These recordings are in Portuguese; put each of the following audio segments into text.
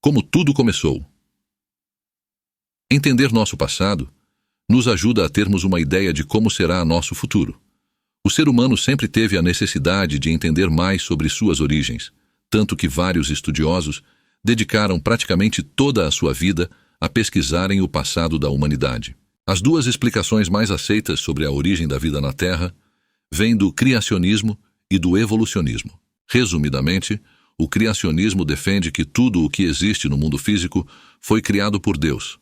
Como tudo começou. Entender nosso passado nos ajuda a termos uma ideia de como será nosso futuro. O ser humano sempre teve a necessidade de entender mais sobre suas origens, tanto que vários estudiosos dedicaram praticamente toda a sua vida a pesquisarem o passado da humanidade. As duas explicações mais aceitas sobre a origem da vida na Terra vêm do criacionismo e do evolucionismo. Resumidamente, o criacionismo defende que tudo o que existe no mundo físico foi criado por Deus,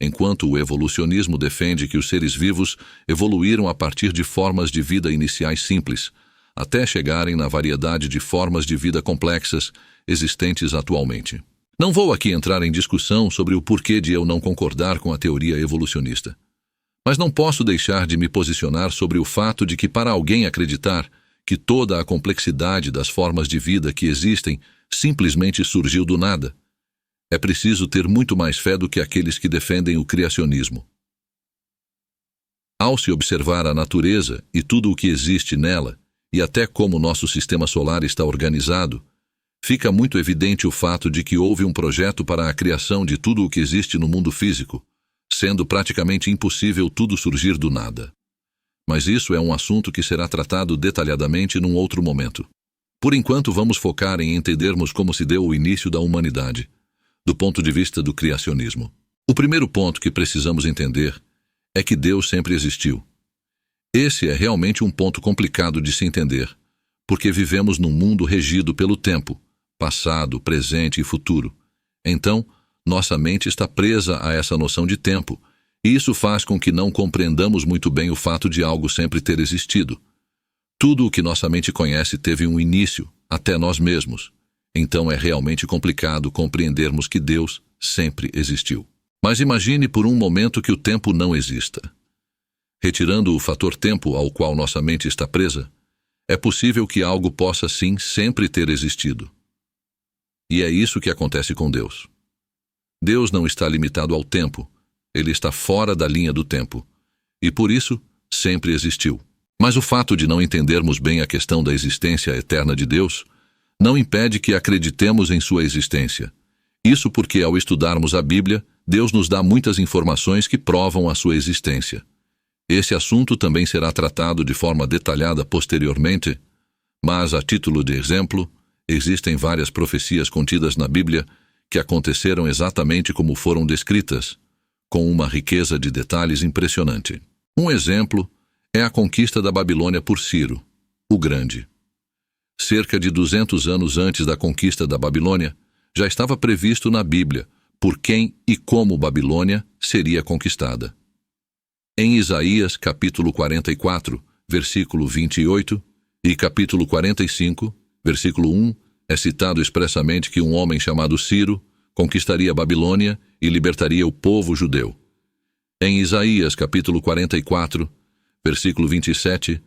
enquanto o evolucionismo defende que os seres vivos evoluíram a partir de formas de vida iniciais simples, até chegarem na variedade de formas de vida complexas existentes atualmente. Não vou aqui entrar em discussão sobre o porquê de eu não concordar com a teoria evolucionista, mas não posso deixar de me posicionar sobre o fato de que, para alguém acreditar que toda a complexidade das formas de vida que existem simplesmente surgiu do nada, é preciso ter muito mais fé do que aqueles que defendem o criacionismo. Ao se observar a natureza e tudo o que existe nela, e até como nosso sistema solar está organizado, fica muito evidente o fato de que houve um projeto para a criação de tudo o que existe no mundo físico, sendo praticamente impossível tudo surgir do nada. Mas isso é um assunto que será tratado detalhadamente num outro momento. Por enquanto, vamos focar em entendermos como se deu o início da humanidade, do ponto de vista do criacionismo. O primeiro ponto que precisamos entender é que Deus sempre existiu. Esse é realmente um ponto complicado de se entender, porque vivemos num mundo regido pelo tempo, passado, presente e futuro. Então, nossa mente está presa a essa noção de tempo, e isso faz com que não compreendamos muito bem o fato de algo sempre ter existido. Tudo o que nossa mente conhece teve um início, até nós mesmos. Então é realmente complicado compreendermos que Deus sempre existiu. Mas imagine por um momento que o tempo não exista. Retirando o fator tempo ao qual nossa mente está presa, é possível que algo possa sim sempre ter existido. E é isso que acontece com Deus. Deus não está limitado ao tempo, ele está fora da linha do tempo, e por isso sempre existiu. Mas o fato de não entendermos bem a questão da existência eterna de Deus não impede que acreditemos em sua existência. Isso porque, ao estudarmos a Bíblia, Deus nos dá muitas informações que provam a sua existência. Esse assunto também será tratado de forma detalhada posteriormente, mas, a título de exemplo, existem várias profecias contidas na Bíblia que aconteceram exatamente como foram descritas, com uma riqueza de detalhes impressionante. Um exemplo é a conquista da Babilônia por Ciro, o Grande. Cerca de 200 anos antes da conquista da Babilônia, já estava previsto na Bíblia por quem e como Babilônia seria conquistada. Em Isaías, capítulo 44, versículo 28, e capítulo 45, versículo 1, é citado expressamente que um homem chamado Ciro conquistaria a Babilônia e libertaria o povo judeu. Em Isaías, capítulo 44, versículo 27,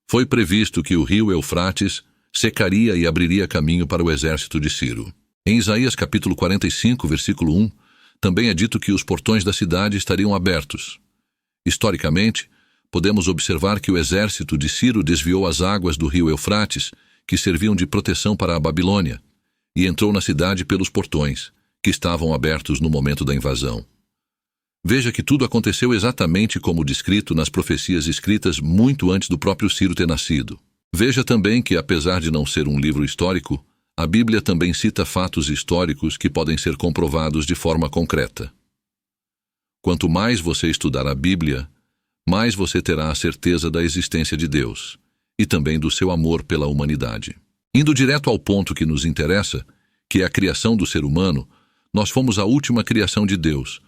foi previsto que o rio Eufrates secaria e abriria caminho para o exército de Ciro. Em Isaías capítulo 45, versículo 1, também é dito que os portões da cidade estariam abertos. Historicamente, podemos observar que o exército de Ciro desviou as águas do rio Eufrates, que serviam de proteção para a Babilônia, e entrou na cidade pelos portões, que estavam abertos no momento da invasão. Veja que tudo aconteceu exatamente como descrito nas profecias escritas muito antes do próprio Ciro ter nascido. Veja também que, apesar de não ser um livro histórico, a Bíblia também cita fatos históricos que podem ser comprovados de forma concreta. Quanto mais você estudar a Bíblia, mais você terá a certeza da existência de Deus e também do seu amor pela humanidade. Indo direto ao ponto que nos interessa, que é a criação do ser humano, nós fomos a última criação de Deus.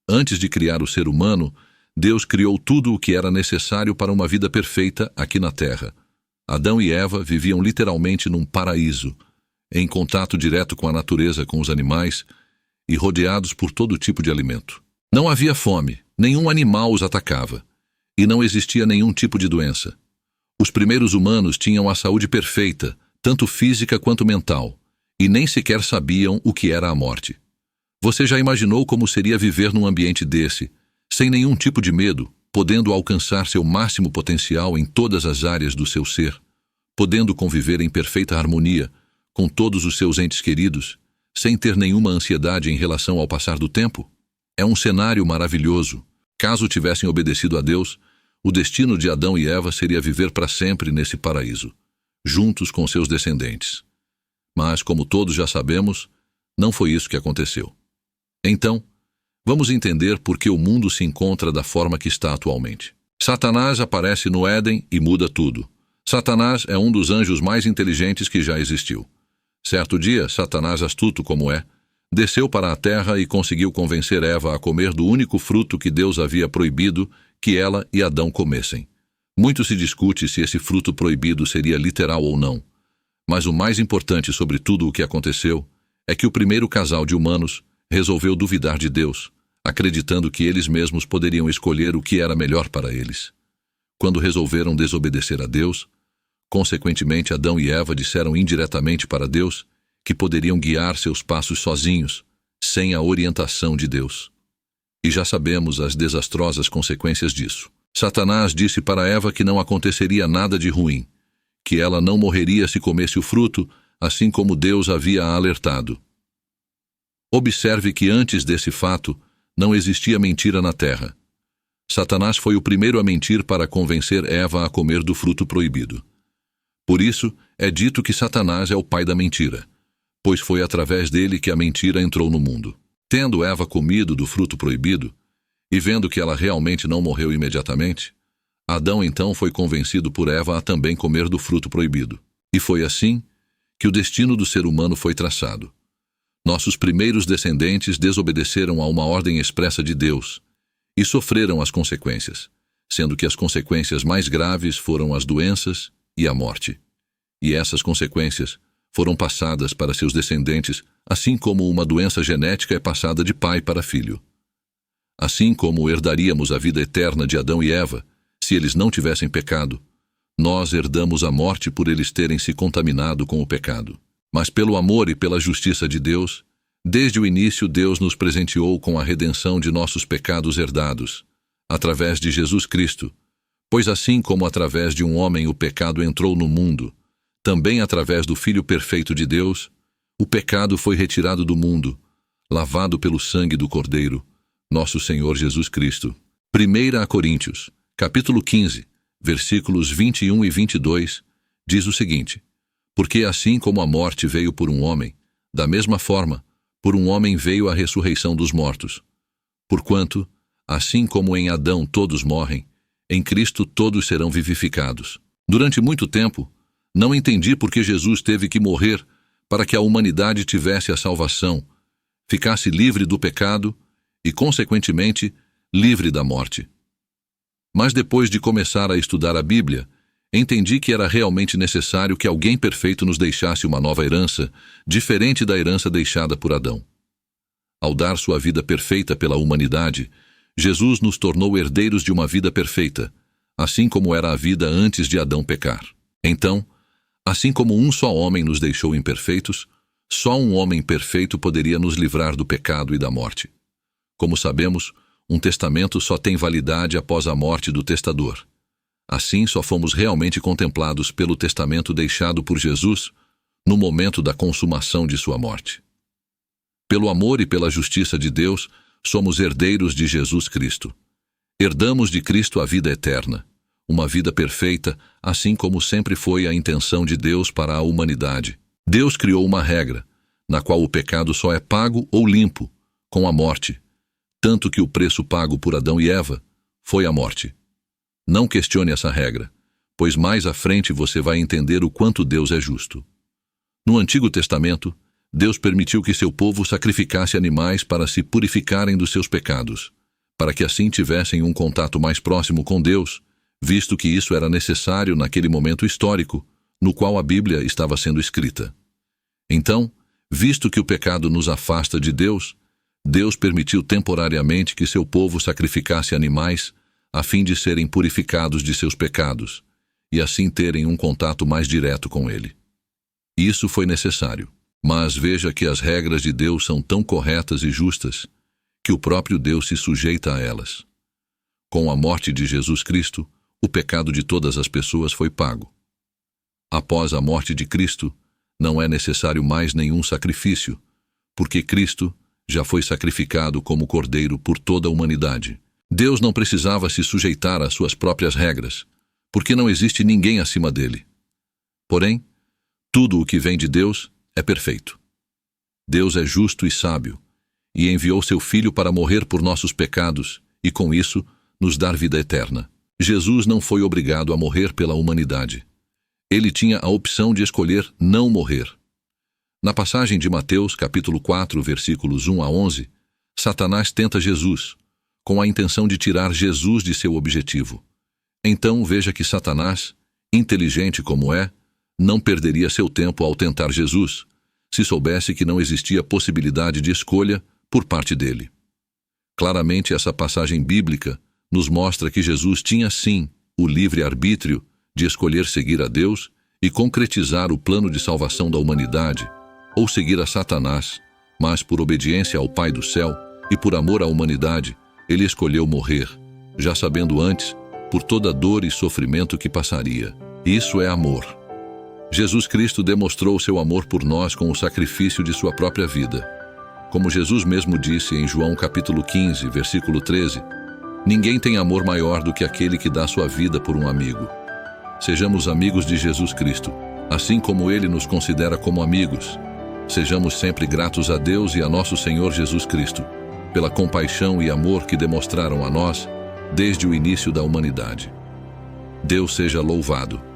Antes de criar o ser humano, Deus criou tudo o que era necessário para uma vida perfeita aqui na Terra. Adão e Eva viviam literalmente num paraíso, em contato direto com a natureza, com os animais, e rodeados por todo tipo de alimento. Não havia fome, nenhum animal os atacava, e não existia nenhum tipo de doença. Os primeiros humanos tinham a saúde perfeita, tanto física quanto mental, e nem sequer sabiam o que era a morte. Você já imaginou como seria viver num ambiente desse, sem nenhum tipo de medo, podendo alcançar seu máximo potencial em todas as áreas do seu ser, podendo conviver em perfeita harmonia com todos os seus entes queridos, sem ter nenhuma ansiedade em relação ao passar do tempo? É um cenário maravilhoso. Caso tivessem obedecido a Deus, o destino de Adão e Eva seria viver para sempre nesse paraíso, juntos com seus descendentes. Mas, como todos já sabemos, não foi isso que aconteceu. Então, vamos entender por que o mundo se encontra da forma que está atualmente. Satanás aparece no Éden e muda tudo. Satanás é um dos anjos mais inteligentes que já existiu. Certo dia, Satanás, astuto como é, desceu para a terra e conseguiu convencer Eva a comer do único fruto que Deus havia proibido que ela e Adão comessem. Muito se discute se esse fruto proibido seria literal ou não. Mas o mais importante sobre tudo o que aconteceu é que o primeiro casal de humanos resolveu duvidar de Deus, acreditando que eles mesmos poderiam escolher o que era melhor para eles. Quando resolveram desobedecer a Deus, consequentemente Adão e Eva disseram indiretamente para Deus que poderiam guiar seus passos sozinhos, sem a orientação de Deus. E já sabemos as desastrosas consequências disso. Satanás disse para Eva que não aconteceria nada de ruim, que ela não morreria se comesse o fruto, assim como Deus havia alertado. Observe que antes desse fato, não existia mentira na terra. Satanás foi o primeiro a mentir para convencer Eva a comer do fruto proibido. Por isso, é dito que Satanás é o pai da mentira, pois foi através dele que a mentira entrou no mundo. Tendo Eva comido do fruto proibido, e vendo que ela realmente não morreu imediatamente, Adão então foi convencido por Eva a também comer do fruto proibido. E foi assim que o destino do ser humano foi traçado. Nossos primeiros descendentes desobedeceram a uma ordem expressa de Deus e sofreram as consequências, sendo que as consequências mais graves foram as doenças e a morte. E essas consequências foram passadas para seus descendentes, assim como uma doença genética é passada de pai para filho. Assim como herdaríamos a vida eterna de Adão e Eva, se eles não tivessem pecado, nós herdamos a morte por eles terem se contaminado com o pecado. Mas pelo amor e pela justiça de Deus, desde o início Deus nos presenteou com a redenção de nossos pecados herdados, através de Jesus Cristo, pois assim como através de um homem o pecado entrou no mundo, também através do Filho perfeito de Deus, o pecado foi retirado do mundo, lavado pelo sangue do Cordeiro, nosso Senhor Jesus Cristo. 1 Coríntios, capítulo 15, versículos 21 e 22, diz o seguinte: Porque assim como a morte veio por um homem, da mesma forma, por um homem veio a ressurreição dos mortos. Porquanto, assim como em Adão todos morrem, em Cristo todos serão vivificados. Durante muito tempo, não entendi por que Jesus teve que morrer para que a humanidade tivesse a salvação, ficasse livre do pecado e, consequentemente, livre da morte. Mas depois de começar a estudar a Bíblia, entendi que era realmente necessário que alguém perfeito nos deixasse uma nova herança, diferente da herança deixada por Adão. Ao dar sua vida perfeita pela humanidade, Jesus nos tornou herdeiros de uma vida perfeita, assim como era a vida antes de Adão pecar. Então, assim como um só homem nos deixou imperfeitos, só um homem perfeito poderia nos livrar do pecado e da morte. Como sabemos, um testamento só tem validade após a morte do testador. Assim, só fomos realmente contemplados pelo testamento deixado por Jesus no momento da consumação de sua morte. Pelo amor e pela justiça de Deus, somos herdeiros de Jesus Cristo. Herdamos de Cristo a vida eterna, uma vida perfeita, assim como sempre foi a intenção de Deus para a humanidade. Deus criou uma regra, na qual o pecado só é pago ou limpo, com a morte, tanto que o preço pago por Adão e Eva foi a morte. Não questione essa regra, pois mais à frente você vai entender o quanto Deus é justo. No Antigo Testamento, Deus permitiu que seu povo sacrificasse animais para se purificarem dos seus pecados, para que assim tivessem um contato mais próximo com Deus, visto que isso era necessário naquele momento histórico, no qual a Bíblia estava sendo escrita. Então, visto que o pecado nos afasta de Deus, Deus permitiu temporariamente que seu povo sacrificasse animais a fim de serem purificados de seus pecados, e assim terem um contato mais direto com Ele. Isso foi necessário, mas veja que as regras de Deus são tão corretas e justas, que o próprio Deus se sujeita a elas. Com a morte de Jesus Cristo, o pecado de todas as pessoas foi pago. Após a morte de Cristo, não é necessário mais nenhum sacrifício, porque Cristo já foi sacrificado como cordeiro por toda a humanidade. Deus não precisava se sujeitar às suas próprias regras, porque não existe ninguém acima dele. Porém, tudo o que vem de Deus é perfeito. Deus é justo e sábio, e enviou seu Filho para morrer por nossos pecados e, com isso, nos dar vida eterna. Jesus não foi obrigado a morrer pela humanidade. Ele tinha a opção de escolher não morrer. Na passagem de Mateus, capítulo 4, versículos 1 a 11, Satanás tenta Jesus, com a intenção de tirar Jesus de seu objetivo. Então veja que Satanás, inteligente como é, não perderia seu tempo ao tentar Jesus, se soubesse que não existia possibilidade de escolha por parte dele. Claramente, essa passagem bíblica nos mostra que Jesus tinha sim o livre-arbítrio de escolher seguir a Deus e concretizar o plano de salvação da humanidade, ou seguir a Satanás, mas por obediência ao Pai do céu e por amor à humanidade, ele escolheu morrer, já sabendo antes, por toda dor e sofrimento que passaria. Isso é amor. Jesus Cristo demonstrou seu amor por nós com o sacrifício de sua própria vida. Como Jesus mesmo disse em João capítulo 15, versículo 13, ninguém tem amor maior do que aquele que dá sua vida por um amigo. Sejamos amigos de Jesus Cristo, assim como ele nos considera como amigos. Sejamos sempre gratos a Deus e a nosso Senhor Jesus Cristo, pela compaixão e amor que demonstraram a nós desde o início da humanidade. Deus seja louvado.